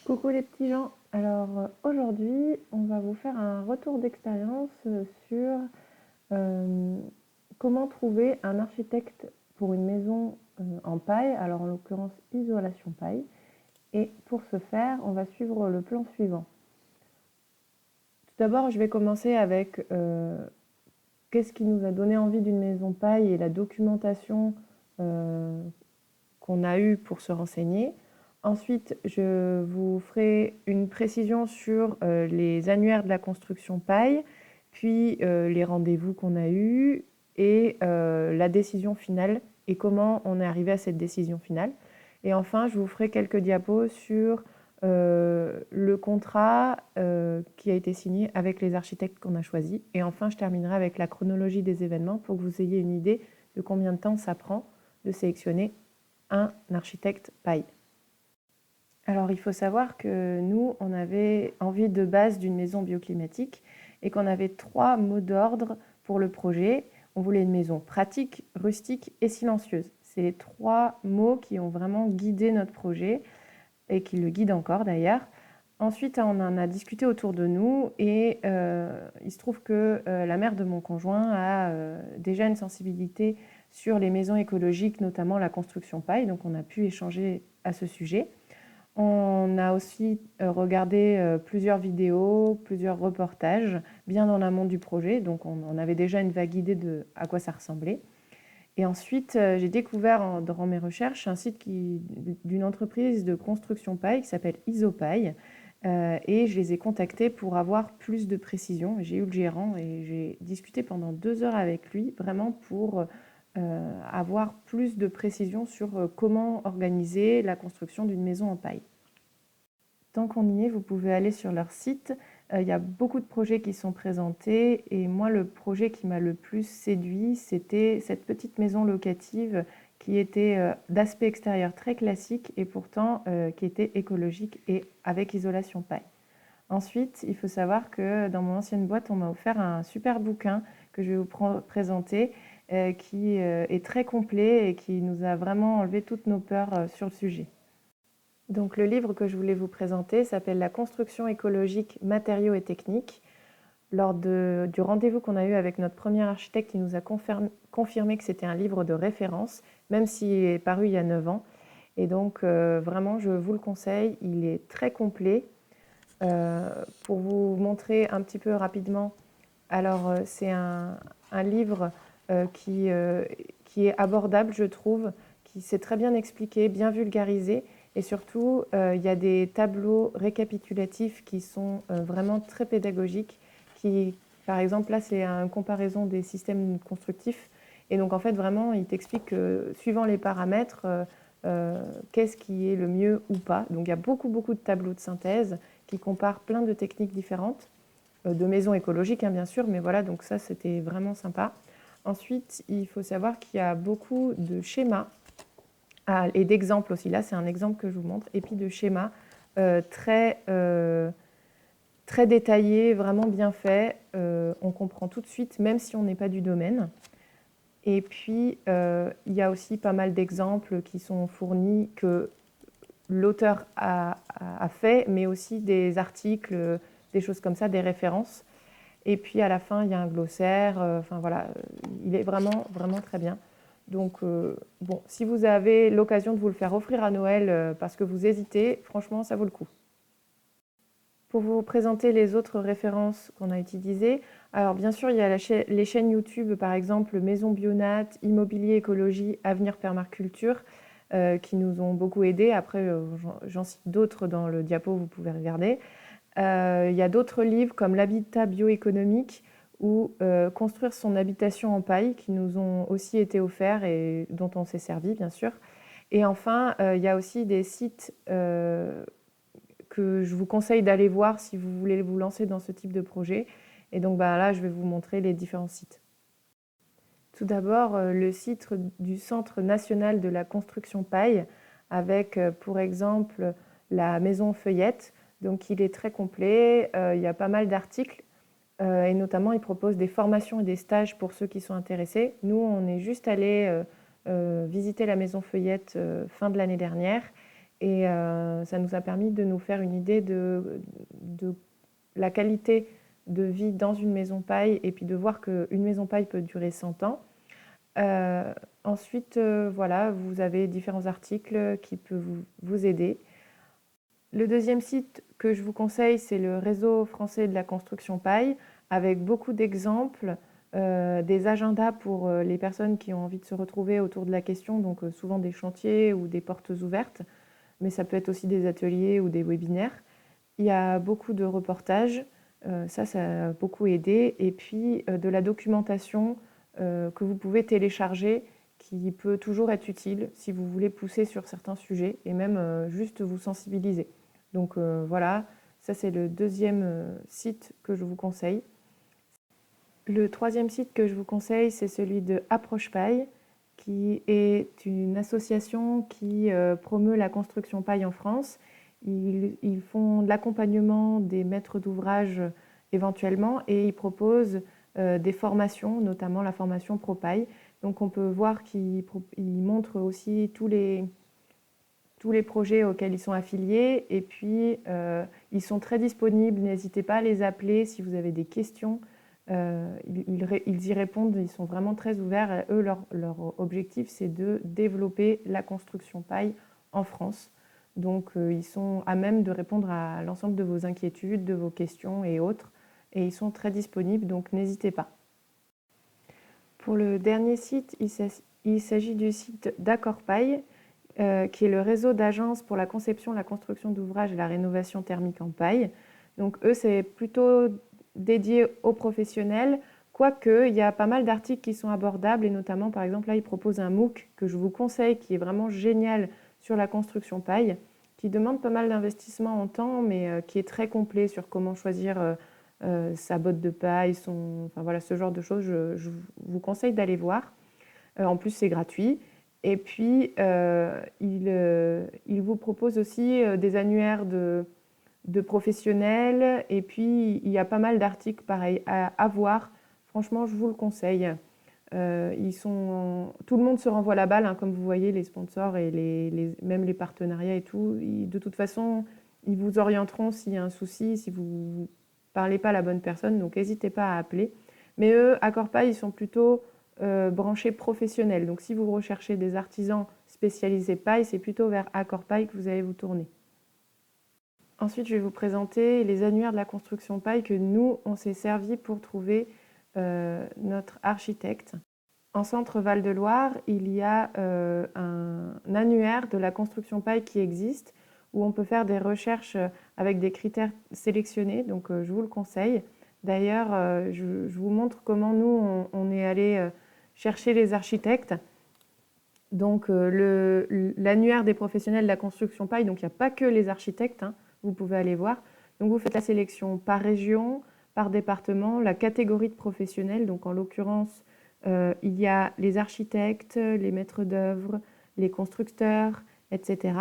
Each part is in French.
Coucou les petits gens, aujourd'hui on va vous faire un retour d'expérience sur euh, comment trouver un architecte pour une maison en paille, alors en l'occurrence isolation paille. Et pour ce faire, on va suivre le plan suivant. Tout d'abord, je vais commencer avec qu'est-ce qui nous a donné envie d'une maison paille et la documentation euh, qu'on a eue pour se renseigner. Ensuite, je vous ferai une précision sur les annuaires de la construction paille, puis les rendez-vous qu'on a eus et la décision finale et comment on est arrivé à cette décision finale. Et enfin, je vous ferai quelques diapos sur le contrat qui a été signé avec les architectes qu'on a choisis. Et enfin, je terminerai avec la chronologie des événements pour que vous ayez une idée de combien de temps ça prend de sélectionner un architecte paille. Alors, il faut savoir que nous, on avait envie de base d'une maison bioclimatique et qu'on avait 3 mots d'ordre pour le projet. On voulait une maison pratique, rustique et silencieuse. C'est les 3 mots qui ont vraiment guidé notre projet et qui le guident encore d'ailleurs. Ensuite, on en a discuté autour de nous et il se trouve que la mère de mon conjoint a déjà une sensibilité sur les maisons écologiques, notamment la construction paille, donc on a pu échanger à ce sujet. On a aussi regardé plusieurs vidéos, plusieurs reportages, bien en amont du projet, donc on avait déjà une vague idée de à quoi ça ressemblait. Et ensuite, j'ai découvert durant mes recherches un site d'une entreprise de construction paille qui s'appelle Isopaille, et je les ai contactés pour avoir plus de précision. J'ai eu le gérant et j'ai discuté pendant 2 heures avec lui, vraiment pour avoir plus de précision sur comment organiser la construction d'une maison en paille. Tant qu'on y est, vous pouvez aller sur leur site. Il y a beaucoup de projets qui sont présentés et moi, le projet qui m'a le plus séduit, c'était cette petite maison locative qui était d'aspect extérieur très classique et pourtant qui était écologique et avec isolation paille. Ensuite, il faut savoir que dans mon ancienne boîte, on m'a offert un super bouquin que je vais vous présenter qui est très complet et qui nous a vraiment enlevé toutes nos peurs sur le sujet. Donc le livre que je voulais vous présenter s'appelle La construction écologique, matériaux et techniques. Lors du rendez-vous qu'on a eu avec notre premier architecte, il nous a confirmé que c'était un livre de référence, même s'il est paru il y a 9 ans. Et donc vraiment, je vous le conseille, il est très complet. Pour vous montrer un petit peu rapidement, alors c'est un livre qui est abordable, je trouve, qui s'est très bien expliqué, bien vulgarisé. Et surtout, il y a des tableaux récapitulatifs qui sont vraiment très pédagogiques. Par exemple, là, c'est une comparaison des systèmes constructifs. Et donc, en fait, vraiment, il t'explique que suivant les paramètres, qu'est-ce qui est le mieux ou pas. Donc, il y a beaucoup, beaucoup de tableaux de synthèse qui comparent plein de techniques différentes, de maisons écologiques, hein, bien sûr, mais voilà, donc ça, c'était vraiment sympa. Ensuite, il faut savoir qu'il y a beaucoup de schémas et d'exemples aussi. Là, c'est un exemple que je vous montre. Et puis de schémas très détaillés, vraiment bien faits. On comprend tout de suite, même si on n'est pas du domaine. Et puis, il y a aussi pas mal d'exemples qui sont fournis que l'auteur a fait, mais aussi des articles, des choses comme ça, des références. Et puis, à la fin, il y a un glossaire. Enfin, voilà, il est vraiment, vraiment très bien. Donc, bon, si vous avez l'occasion de vous le faire offrir à Noël parce que vous hésitez, franchement, ça vaut le coup. Pour vous présenter les autres références qu'on a utilisées, alors bien sûr, il y a les chaînes YouTube, par exemple Maison Bionat, Immobilier Écologie, Avenir Permaculture, qui nous ont beaucoup aidés. Après, j'en cite d'autres dans le diapo, vous pouvez regarder. Il y a d'autres livres comme L'habitat bioéconomique ou Construire son habitation en paille qui nous ont aussi été offerts et dont on s'est servi, bien sûr. Et enfin, il y a aussi des sites que je vous conseille d'aller voir si vous voulez vous lancer dans ce type de projet. Et donc là, je vais vous montrer les différents sites. Tout d'abord, le site du Centre national de la construction paille avec, pour exemple, la maison Feuillette. Donc, il est très complet. Il y a pas mal d'articles et notamment, il propose des formations et des stages pour ceux qui sont intéressés. Nous, on est juste allé visiter la maison Feuillette fin de l'année dernière Et ça nous a permis de nous faire une idée de la qualité de vie dans une maison paille et puis de voir qu'une maison paille peut durer 100 ans. Ensuite, voilà, vous avez différents articles qui peuvent vous aider. Le deuxième site que je vous conseille, c'est le Réseau français de la construction paille, avec beaucoup d'exemples, des agendas pour les personnes qui ont envie de se retrouver autour de la question, donc souvent des chantiers ou des portes ouvertes, mais ça peut être aussi des ateliers ou des webinaires. Il y a beaucoup de reportages, ça a beaucoup aidé, et puis de la documentation que vous pouvez télécharger, qui peut toujours être utile si vous voulez pousser sur certains sujets et même juste vous sensibiliser. Donc voilà, ça c'est le deuxième site que je vous conseille. Le troisième site que je vous conseille, c'est celui de Approche Paille, qui est une association qui promeut la construction paille en France. Ils font de l'accompagnement des maîtres d'ouvrage éventuellement et ils proposent des formations, notamment la formation ProPaille. Donc on peut voir qu'ils montrent aussi tous les projets auxquels ils sont affiliés et puis ils sont très disponibles. N'hésitez pas à les appeler si vous avez des questions. Ils y répondent, ils sont vraiment très ouverts. Eux, leur objectif, c'est de développer la construction paille en France. Donc, ils sont à même de répondre à l'ensemble de vos inquiétudes, de vos questions et autres. Et ils sont très disponibles, donc n'hésitez pas. Pour le dernier site, il s'agit du site d'Accord Paille, qui est le réseau d'agences pour la conception, la construction d'ouvrages et la rénovation thermique en paille. Donc, eux, c'est plutôt dédié aux professionnels, quoique il y a pas mal d'articles qui sont abordables et notamment par exemple là ils proposent un MOOC que je vous conseille qui est vraiment génial sur la construction paille, qui demande pas mal d'investissement en temps mais qui est très complet sur comment choisir sa botte de paille, enfin voilà, ce genre de choses. Je vous conseille d'aller voir. En plus c'est gratuit. Et puis il vous propose aussi des annuaires de professionnels. Et puis, il y a pas mal d'articles pareil à voir. Franchement, je vous le conseille. Tout le monde se renvoie la balle, hein, comme vous voyez, les sponsors et même les partenariats et tout. De toute façon, ils vous orienteront s'il y a un souci, si vous ne parlez pas à la bonne personne. Donc, n'hésitez pas à appeler. Mais eux, Accord Paille, ils sont plutôt branchés professionnels. Donc, si vous recherchez des artisans spécialisés paille, c'est plutôt vers Accord Paille que vous allez vous tourner. Ensuite, je vais vous présenter les annuaires de la construction paille que nous, on s'est servi pour trouver notre architecte. En centre Val-de-Loire, il y a un annuaire de la construction paille qui existe, où on peut faire des recherches avec des critères sélectionnés, donc je vous le conseille. D'ailleurs, je vous montre comment nous, on est allé chercher les architectes. Donc l'annuaire des professionnels de la construction paille, donc il n'y a pas que les architectes, hein, vous pouvez aller voir. Donc vous faites la sélection par région, par département, la catégorie de professionnels. Donc en l'occurrence, il y a les architectes, les maîtres d'œuvre, les constructeurs, etc.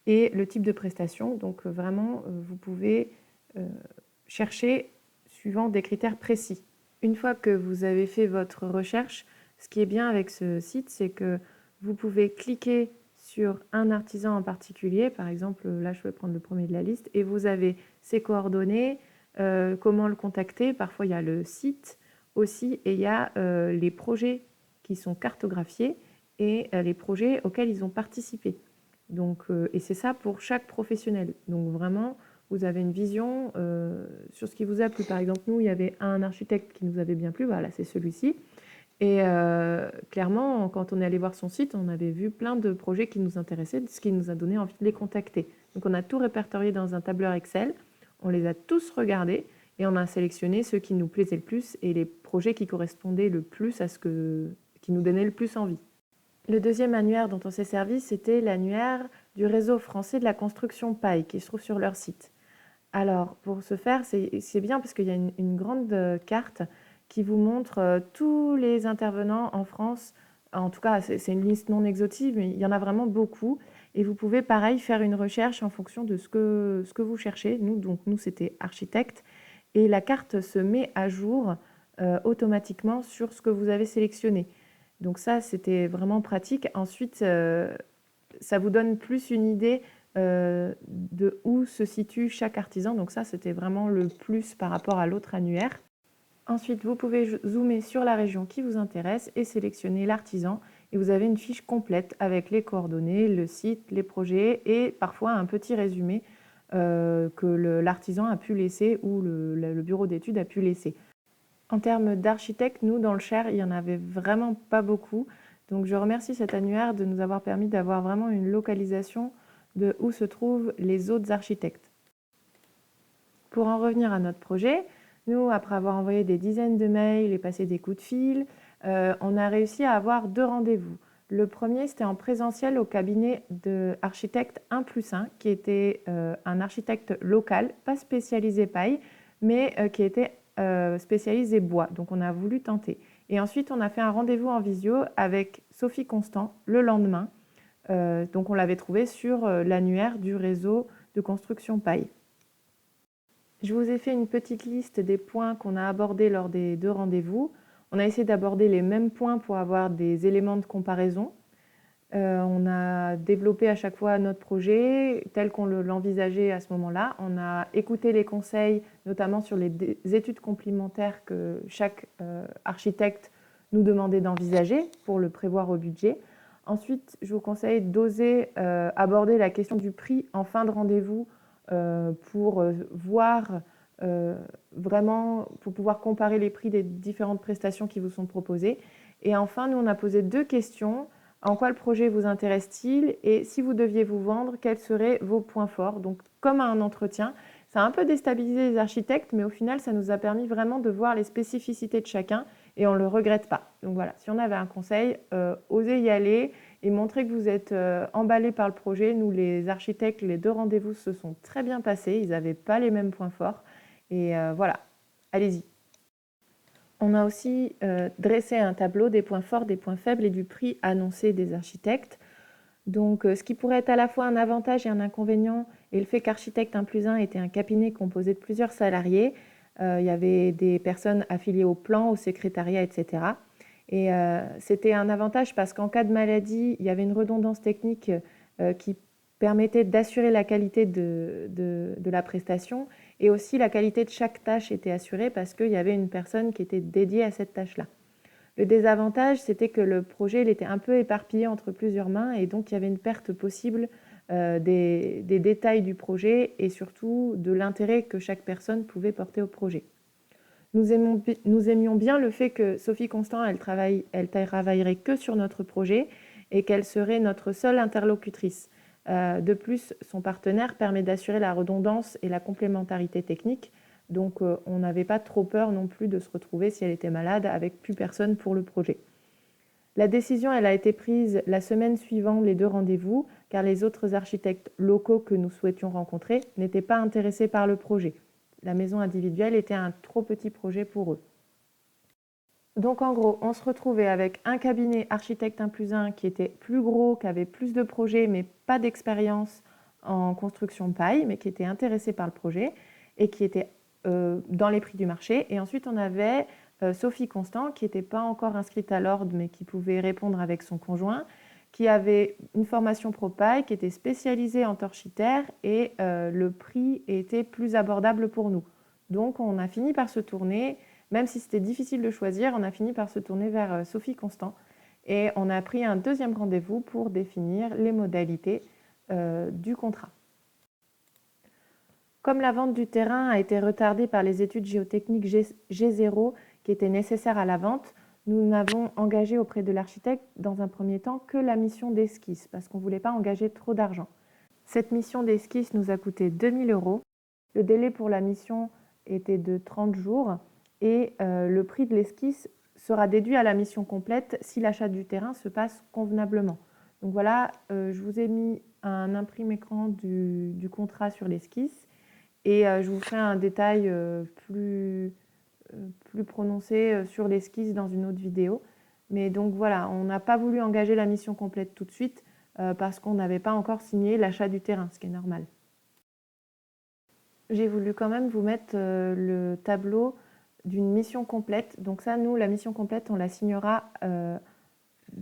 Et le type de prestation. Donc vraiment, vous pouvez chercher suivant des critères précis. Une fois que vous avez fait votre recherche, ce qui est bien avec ce site, c'est que vous pouvez cliquer sur un artisan en particulier. Par exemple, là, je vais prendre le premier de la liste. Et vous avez ses coordonnées, comment le contacter. Parfois, il y a le site aussi. Et il y a les projets qui sont cartographiés et les projets auxquels ils ont participé. Donc, et c'est ça pour chaque professionnel. Donc, vraiment, vous avez une vision sur ce qui vous a plu. Par exemple, nous, il y avait un architecte qui nous avait bien plu. Voilà, c'est celui-ci. Et clairement, quand on est allé voir son site, on avait vu plein de projets qui nous intéressaient, ce qui nous a donné envie de les contacter. Donc on a tout répertorié dans un tableur Excel, on les a tous regardés et on a sélectionné ceux qui nous plaisaient le plus et les projets qui correspondaient le plus à qui nous donnaient le plus envie. Le deuxième annuaire dont on s'est servi, c'était l'annuaire du Réseau français de la construction paille qui se trouve sur leur site. Alors pour ce faire, c'est bien parce qu'il y a une grande carte qui vous montre tous les intervenants en France. En tout cas, c'est une liste non exhaustive, mais il y en a vraiment beaucoup. Et vous pouvez, pareil, faire une recherche en fonction de ce que vous cherchez. Nous, c'était architecte. Et la carte se met à jour automatiquement sur ce que vous avez sélectionné. Donc ça, c'était vraiment pratique. Ensuite, ça vous donne plus une idée de où se situe chaque artisan. Donc ça, c'était vraiment le plus par rapport à l'autre annuaire. Ensuite, vous pouvez zoomer sur la région qui vous intéresse et sélectionner l'artisan. Et vous avez une fiche complète avec les coordonnées, le site, les projets et parfois un petit résumé que l'artisan a pu laisser ou le bureau d'études a pu laisser. En termes d'architectes, nous, dans le Cher, il n'y en avait vraiment pas beaucoup. Donc, je remercie cet annuaire de nous avoir permis d'avoir vraiment une localisation de où se trouvent les autres architectes. Pour en revenir à notre projet, nous, après avoir envoyé des dizaines de mails et passé des coups de fil, on a réussi à avoir 2 rendez-vous. Le premier, c'était en présentiel au cabinet de architecte 1+1, qui était un architecte local, pas spécialisé paille, mais qui était spécialisé bois. Donc, on a voulu tenter. Et ensuite, on a fait un rendez-vous en visio avec Sophie Constant le lendemain. Donc, on l'avait trouvé sur l'annuaire du réseau de construction paille. Je vous ai fait une petite liste des points qu'on a abordés lors des 2 rendez-vous. On a essayé d'aborder les mêmes points pour avoir des éléments de comparaison. On a développé à chaque fois notre projet tel qu'on l'envisageait à ce moment-là. On a écouté les conseils, notamment sur les études complémentaires que chaque architecte nous demandait d'envisager pour le prévoir au budget. Ensuite, je vous conseille d'oser aborder la question du prix en fin de rendez-vous pour voir vraiment, pour pouvoir comparer les prix des différentes prestations qui vous sont proposées. Et enfin, nous, on a posé 2 questions. En quoi le projet vous intéresse-t-il? Et si vous deviez vous vendre, quels seraient vos points forts? Donc, comme un entretien, ça a un peu déstabilisé les architectes, mais au final, ça nous a permis vraiment de voir les spécificités de chacun et on ne le regrette pas. Donc voilà, si on avait un conseil, osez y aller et montrer que vous êtes emballé par le projet. Nous, les architectes, les 2 rendez-vous se sont très bien passés. Ils n'avaient pas les mêmes points forts. Et voilà, allez-y. On a aussi dressé un tableau des points forts, des points faibles et du prix annoncé des architectes. Donc, ce qui pourrait être à la fois un avantage et un inconvénient, et le fait qu'Architecte 1+1 était un cabinet composé de plusieurs salariés, il y avait des personnes affiliées au plan, au secrétariat, etc. Et c'était un avantage parce qu'en cas de maladie, il y avait une redondance technique qui permettait d'assurer la qualité de la prestation et aussi la qualité de chaque tâche était assurée parce qu'il y avait une personne qui était dédiée à cette tâche-là. Le désavantage, c'était que le projet il était un peu éparpillé entre plusieurs mains et donc il y avait une perte possible des détails du projet et surtout de l'intérêt que chaque personne pouvait porter au projet. Nous aimions bien le fait que Sophie Constant, elle travaillerait que sur notre projet et qu'elle serait notre seule interlocutrice. De plus, son partenaire permet d'assurer la redondance et la complémentarité technique. Donc, on n'avait pas trop peur non plus de se retrouver, si elle était malade, avec plus personne pour le projet. La décision, elle a été prise la semaine suivant les 2 rendez-vous, car les autres architectes locaux que nous souhaitions rencontrer n'étaient pas intéressés par le projet. La maison individuelle était un trop petit projet pour eux. Donc en gros, on se retrouvait avec un cabinet architecte 1+1 qui était plus gros, qui avait plus de projets, mais pas d'expérience en construction paille, mais qui était intéressé par le projet et qui était dans les prix du marché. Et ensuite, on avait Sophie Constant, qui n'était pas encore inscrite à l'ordre, mais qui pouvait répondre avec son conjoint, qui avait une formation pro-paille, qui était spécialisée en torchitaire et le prix était plus abordable pour nous. Donc, on a fini par se tourner. Même si c'était difficile de choisir, on a fini par se tourner vers Sophie Constant et on a pris un 2e rendez-vous pour définir les modalités du contrat. Comme la vente du terrain a été retardée par les études géotechniques G0 qui étaient nécessaires à la vente, nous n'avons engagé auprès de l'architecte dans un premier temps que la mission d'esquisse parce qu'on ne voulait pas engager trop d'argent. Cette mission d'esquisse nous a coûté 2 000 €. Le délai pour la mission était de 30 jours. Et le prix de l'esquisse sera déduit à la mission complète si l'achat du terrain se passe convenablement. Donc voilà, je vous ai mis un imprime écran du contrat sur l'esquisse et je vous ferai un détail plus prononcé sur l'esquisse dans une autre vidéo. Mais donc voilà, on n'a pas voulu engager la mission complète tout de suite parce qu'on n'avait pas encore signé l'achat du terrain, ce qui est normal. J'ai voulu quand même vous mettre le tableau d'une mission complète. Donc ça, nous, la mission complète, on la signera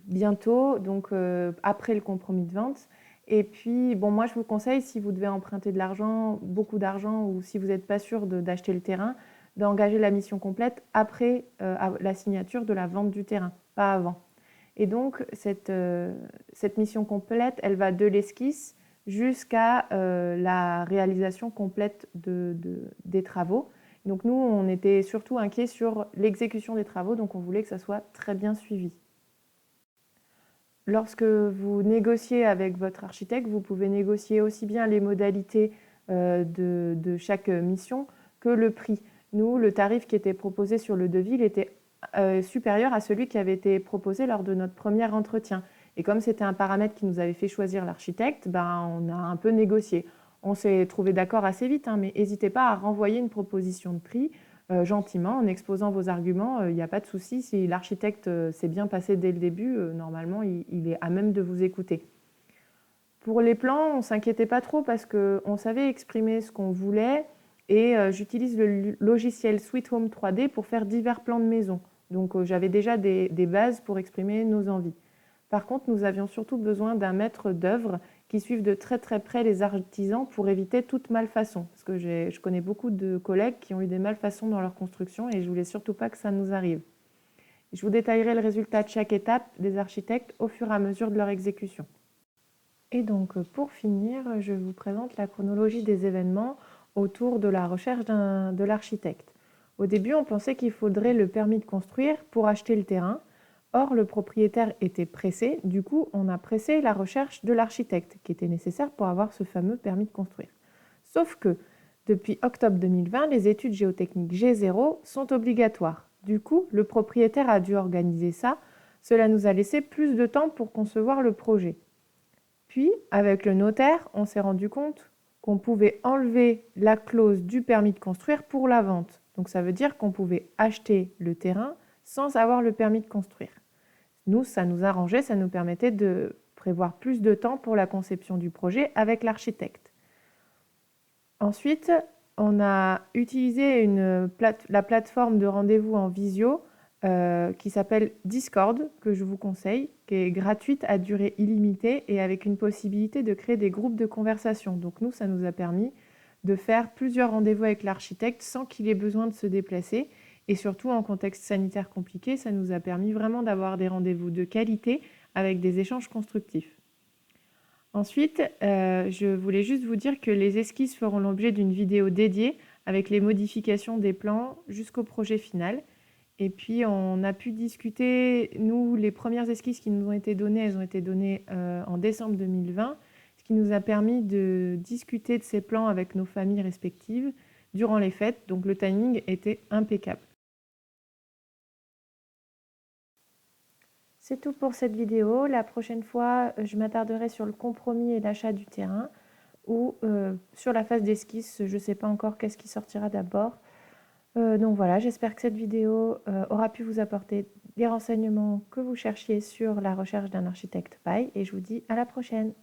bientôt, donc après le compromis de vente. Et puis, bon, moi, je vous conseille, si vous devez emprunter de l'argent, beaucoup d'argent, ou si vous n'êtes pas sûr d'acheter le terrain, d'engager la mission complète après la signature de la vente du terrain, pas avant. Et donc, cette mission complète, elle va de l'esquisse jusqu'à la réalisation complète des travaux. Donc nous, on était surtout inquiets sur l'exécution des travaux, donc on voulait que ça soit très bien suivi. Lorsque vous négociez avec votre architecte, vous pouvez négocier aussi bien les modalités de chaque mission que le prix. Nous, le tarif qui était proposé sur le devis, il était supérieur à celui qui avait été proposé lors de notre premier entretien. Et comme c'était un paramètre qui nous avait fait choisir l'architecte, ben, on a un peu négocié. On s'est trouvé d'accord assez vite, hein, mais n'hésitez pas à renvoyer une proposition de prix gentiment, en exposant vos arguments. Il n'y a pas de souci. Si l'architecte s'est bien passé dès le début, normalement, il est à même de vous écouter. Pour les plans, on ne s'inquiétait pas trop parce qu'on savait exprimer ce qu'on voulait et j'utilise le logiciel Sweet Home 3D pour faire divers plans de maison. Donc j'avais déjà des bases pour exprimer nos envies. Par contre, nous avions surtout besoin d'un maître d'œuvre qui suive de très très près les artisans pour éviter toute malfaçon. Parce que je connais beaucoup de collègues qui ont eu des malfaçons dans leur construction et je voulais surtout pas que ça nous arrive. Je vous détaillerai le résultat de chaque étape des architectes au fur et à mesure de leur exécution. Et donc pour finir, je vous présente la chronologie des événements autour de la recherche de l'architecte. Au début, on pensait qu'il faudrait le permis de construire pour acheter le terrain. Or, le propriétaire était pressé, du coup, on a pressé la recherche de l'architecte qui était nécessaire pour avoir ce fameux permis de construire. Sauf que, depuis octobre 2020, les études géotechniques G0 sont obligatoires. Du coup, le propriétaire a dû organiser ça. Cela nous a laissé plus de temps pour concevoir le projet. Puis, avec le notaire, on s'est rendu compte qu'on pouvait enlever la clause du permis de construire pour la vente. Donc ça veut dire qu'on pouvait acheter le terrain sans avoir le permis de construire. Nous, ça nous arrangeait, ça nous permettait de prévoir plus de temps pour la conception du projet avec l'architecte. Ensuite, on a utilisé la plateforme de rendez-vous en visio qui s'appelle Discord, que je vous conseille, qui est gratuite à durée illimitée et avec une possibilité de créer des groupes de conversation. Donc nous, ça nous a permis de faire plusieurs rendez-vous avec l'architecte sans qu'il ait besoin de se déplacer. Et surtout, en contexte sanitaire compliqué, ça nous a permis vraiment d'avoir des rendez-vous de qualité avec des échanges constructifs. Ensuite, je voulais juste vous dire que les esquisses feront l'objet d'une vidéo dédiée avec les modifications des plans jusqu'au projet final. Et puis, on a pu discuter, nous, les premières esquisses qui nous ont été données, elles ont été données en décembre 2020, ce qui nous a permis de discuter de ces plans avec nos familles respectives durant les fêtes. Donc, le timing était impeccable. C'est tout pour cette vidéo. La prochaine fois, je m'attarderai sur le compromis et l'achat du terrain ou sur la phase d'esquisse. Je ne sais pas encore qu'est-ce qui sortira d'abord. Donc voilà, j'espère que cette vidéo aura pu vous apporter les renseignements que vous cherchiez sur la recherche d'un architecte paille et je vous dis à la prochaine.